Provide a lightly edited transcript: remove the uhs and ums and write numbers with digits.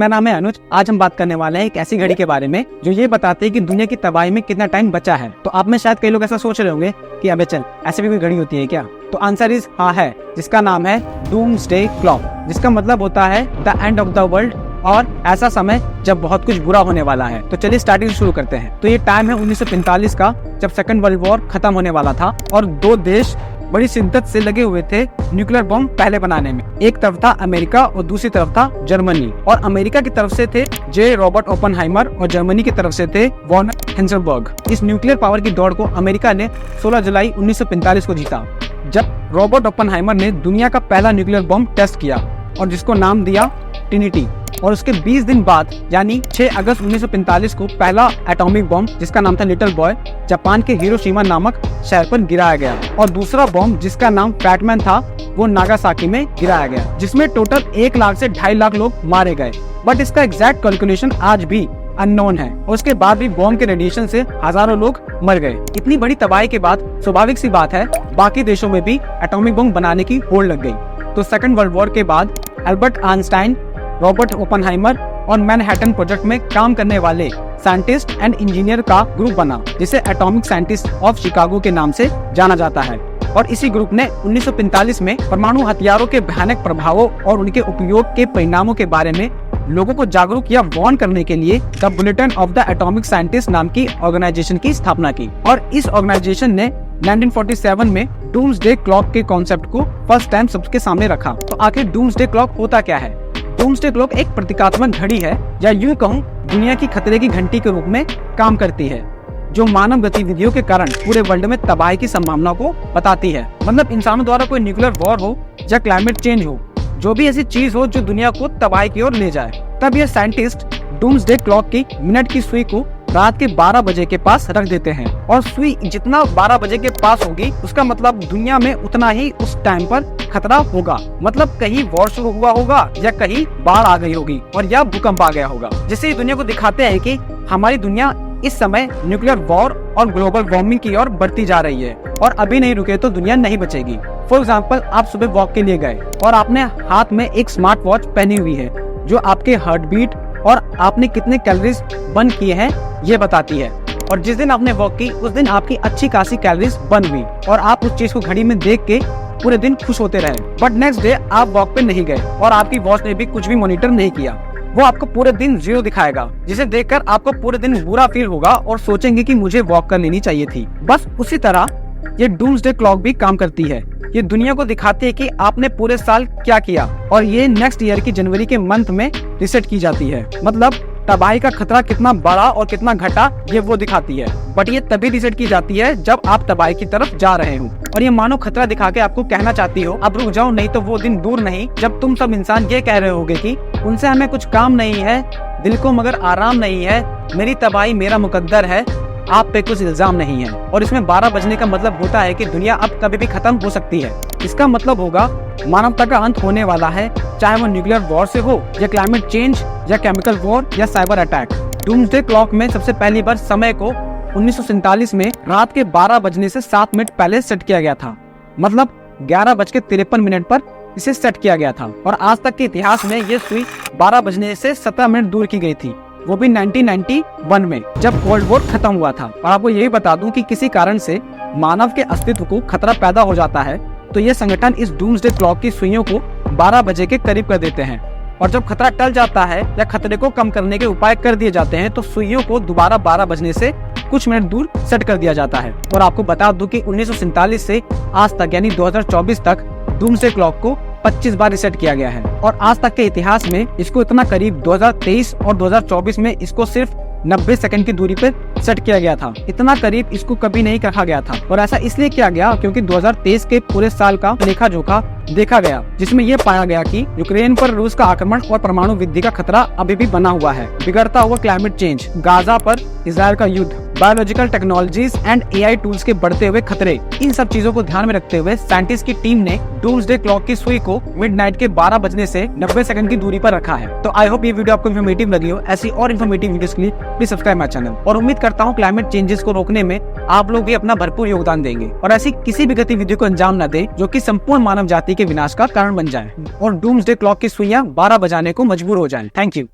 मेरा नाम है अनुज। आज हम बात करने वाले हैं एक ऐसी घड़ी के बारे में जो ये बताती है कि दुनिया की तबाही में कितना टाइम बचा है। तो आप में शायद कई लोग ऐसा सोच रहे होंगे कि अबे चल, ऐसी भी कोई घड़ी होती है क्या? तो आंसर इज हाँ है, जिसका नाम है डूम्सडे क्लॉक, जिसका मतलब होता है the end of the world, और ऐसा समय जब बहुत कुछ बुरा होने वाला है। तो चलिए स्टार्टिंग शुरू करते हैं। तो ये टाइम है 1945 का, जब सेकंड वर्ल्ड वॉर खत्म होने वाला था और दो देश बड़ी शिद्दत से लगे हुए थे न्यूक्लियर बम पहले बनाने में। एक तरफ था अमेरिका और दूसरी तरफ था जर्मनी। और अमेरिका की तरफ से थे जे रॉबर्ट ओपनहाइमर और जर्मनी की तरफ से थे वर्नर हेंजनबर्ग। इस न्यूक्लियर पावर की दौड़ को अमेरिका ने 16 जुलाई 1945 को जीता, जब रॉबर्ट ओपनहाइमर ने दुनिया का पहला न्यूक्लियर बम टेस्ट किया और जिसको नाम दिया ट्रिनिटी। और उसके 20 दिन बाद यानी 6 अगस्त 1945 को पहला एटॉमिक बम, जिसका नाम था लिटिल बॉय, जापान के हिरोशिमा नामक शहर पर गिराया गया। और दूसरा बम, जिसका नाम फैटमैन था, वो नागासाकी में गिराया गया, जिसमें टोटल 1 लाख से 2.5 लाख लोग मारे गए। बट इसका एग्जैक्ट कैलकुलेशन आज भी अननोन है। और उसके बाद भी बॉम्ब के रेडिएशन से हजारों लोग मर गए। इतनी बड़ी तबाही के बाद स्वाभाविक सी बात है बाकी देशों में भी एटॉमिक बम बनाने की होड़ लग गई। तो सेकंड वर्ल्ड वॉर के बाद एल्बर्ट आइंस्टाइन, रॉबर्ट ओपनहाइमर और मैनहट्टन प्रोजेक्ट में काम करने वाले साइंटिस्ट एंड इंजीनियर का ग्रुप बना, जिसे एटॉमिक साइंटिस्ट ऑफ शिकागो के नाम से जाना जाता है। और इसी ग्रुप ने 1945 में परमाणु हथियारों के भयानक प्रभावों और उनके उपयोग के परिणामों के बारे में लोगों को जागरूक या वार्न करने के लिए the bulletin of the atomic scientist नाम की ऑर्गेनाइजेशन की स्थापना की। और इस ऑर्गेनाइजेशन ने 1947 में डूम्सडे क्लॉक के कॉन्सेप्ट को फर्स्ट टाइम सबके सामने रखा। तो आखिर डूम्सडे क्लॉक होता क्या है? डूम्सडे क्लॉक एक प्रतीकात्मक घड़ी है, या यूं कहूं दुनिया की खतरे की घंटी के रूप में काम करती है, जो मानव गतिविधियों के कारण पूरे वर्ल्ड में तबाही की संभावना को बताती है। मतलब इंसानों द्वारा कोई न्यूक्लियर वॉर हो या क्लाइमेट चेंज हो, जो भी ऐसी चीज हो जो दुनिया को तबाही की ओर ले जाए, तब ये साइंटिस्ट डूम्सडे क्लॉक की मिनट की सुई को रात के 12 बजे के पास रख देते हैं। और सुई जितना 12 बजे के पास होगी, उसका मतलब दुनिया में उतना ही उस टाइम पर खतरा होगा। मतलब कहीं वॉर शुरू हुआ होगा, या कहीं बाढ़ आ गई होगी, और या भूकंप आ गया होगा, जिससे दुनिया को दिखाते हैं कि हमारी दुनिया इस समय न्यूक्लियर वॉर और ग्लोबल वार्मिंग की ओर बढ़ती जा रही है, और अभी नहीं रुके तो दुनिया नहीं बचेगी। फॉर एग्जाम्पल, आप सुबह वॉक के लिए गए और आपने हाथ में एक स्मार्ट वॉच पहनी हुई है, जो आपके हार्ट बीट और आपने कितने कैलोरीज बर्न किए हैं ये बताती है। और जिस दिन आपने वॉक की, उस दिन आपकी अच्छी खासी कैलोरीज बर्न हुई, और आप उस चीज को घड़ी में देख के पूरे दिन खुश होते रहे। बट नेक्स्ट डे आप वॉक पे नहीं गए और आपकी वॉच ने भी कुछ भी मॉनिटर नहीं किया। वो आपको पूरे दिन 0 दिखाएगा, जिसे देखकर आपको पूरे दिन बुरा फील होगा और सोचेंगे कि मुझे वॉक कर लेनी चाहिए थी। बस उसी तरह ये डूम्सडे क्लॉक भी काम करती है। ये दुनिया को दिखाती है कि आपने पूरे साल क्या किया, और ये नेक्स्ट ईयर की जनवरी के मंथ में रिसेट की जाती है। मतलब तबाही का खतरा कितना बढ़ा और कितना घटा, ये वो दिखाती है। बट ये तभी रिसेट की जाती है जब आप तबाही की तरफ जा रहे हो, और ये मानो खतरा दिखा के आपको कहना चाहती हो अब रुक जाओ, नहीं तो वो दिन दूर नहीं जब तुम सब इंसान ये कह रहे होगे कि उनसे हमें कुछ काम नहीं है, दिल को मगर आराम नहीं है, मेरी तबाही मेरा मुकद्दर है, आप पे कुछ इल्जाम नहीं है। और इसमें 12 बजने का मतलब होता है कि दुनिया अब कभी भी खत्म हो सकती है। इसका मतलब होगा मानवता का अंत होने वाला है, चाहे वो न्यूक्लियर वॉर से हो, या क्लाइमेट चेंज, या केमिकल वॉर, या साइबर अटैक। डूम्सडे क्लॉक में सबसे पहली बार समय को 1947 में रात के 12 बजने से 7 मिनट पहले सेट किया गया था। मतलब 11:53 पर इसे सेट किया गया था। और आज तक के इतिहास में ये सुई 12 बजने से 17 मिनट दूर की गई थी, वो भी 1991 में, जब कोल्ड वॉर खत्म हुआ था। और आपको यही बता दूं कि किसी कारण से मानव के अस्तित्व को खतरा पैदा हो जाता है, तो ये संगठन इस डूम्सडे क्लॉक की सुइयों को 12 बजे के करीब कर देते हैं। और जब खतरा टल जाता है या खतरे को कम करने के उपाय कर दिए जाते हैं, तो सुइयों को दोबारा 12 बजने से कुछ मिनट दूर सेट कर दिया जाता है। और आपको बता दूं कि 1947 से आज तक यानी 2024 तक डूम्सडे क्लॉक को 25 बार रिसेट किया गया है। और आज तक के इतिहास में इसको इतना करीब 2023 और 2024 में इसको सिर्फ 90 सेकंड की दूरी पर सेट किया गया था। इतना करीब इसको कभी नहीं रखा गया था। और ऐसा इसलिए किया गया क्योंकि 2023 के पूरे साल का लेखा जोखा देखा गया, जिसमें यह पाया गया कि यूक्रेन पर रूस का आक्रमण और परमाणु विद्धि का खतरा अभी भी बना हुआ है, बिगड़ता हुआ क्लाइमेट चेंज, गाजा पर इजराइल का युद्ध, biological technologies and AI tools के बढ़ते हुए खतरे, इन सब चीजों को ध्यान में रखते हुए साइंटिस्ट की टीम ने डूम्सडे क्लॉक की सुई को मिडनाइट के 12 बजने से 90 सेकंड की दूरी पर रखा है। तो आई होप ये वीडियो आपको इन्फॉर्मेटिव लगी हो। ऐसी और इन्फॉर्मेटिव वीडियोस के लिए प्लीज सब्सक्राइब माय चैनल, और उम्मीद करता हूँ क्लाइमेट चेंजेस को रोकने में आप लोग भी अपना भरपूर योगदान देंगे और ऐसी किसी भी गतिविधि को अंजाम न दे जो कि संपूर्ण मानव जाति के विनाश का कारण बन जाए और डूम्सडे क्लॉक की सुइयां 12 बजाने को मजबूर हो जाएं। Thank you.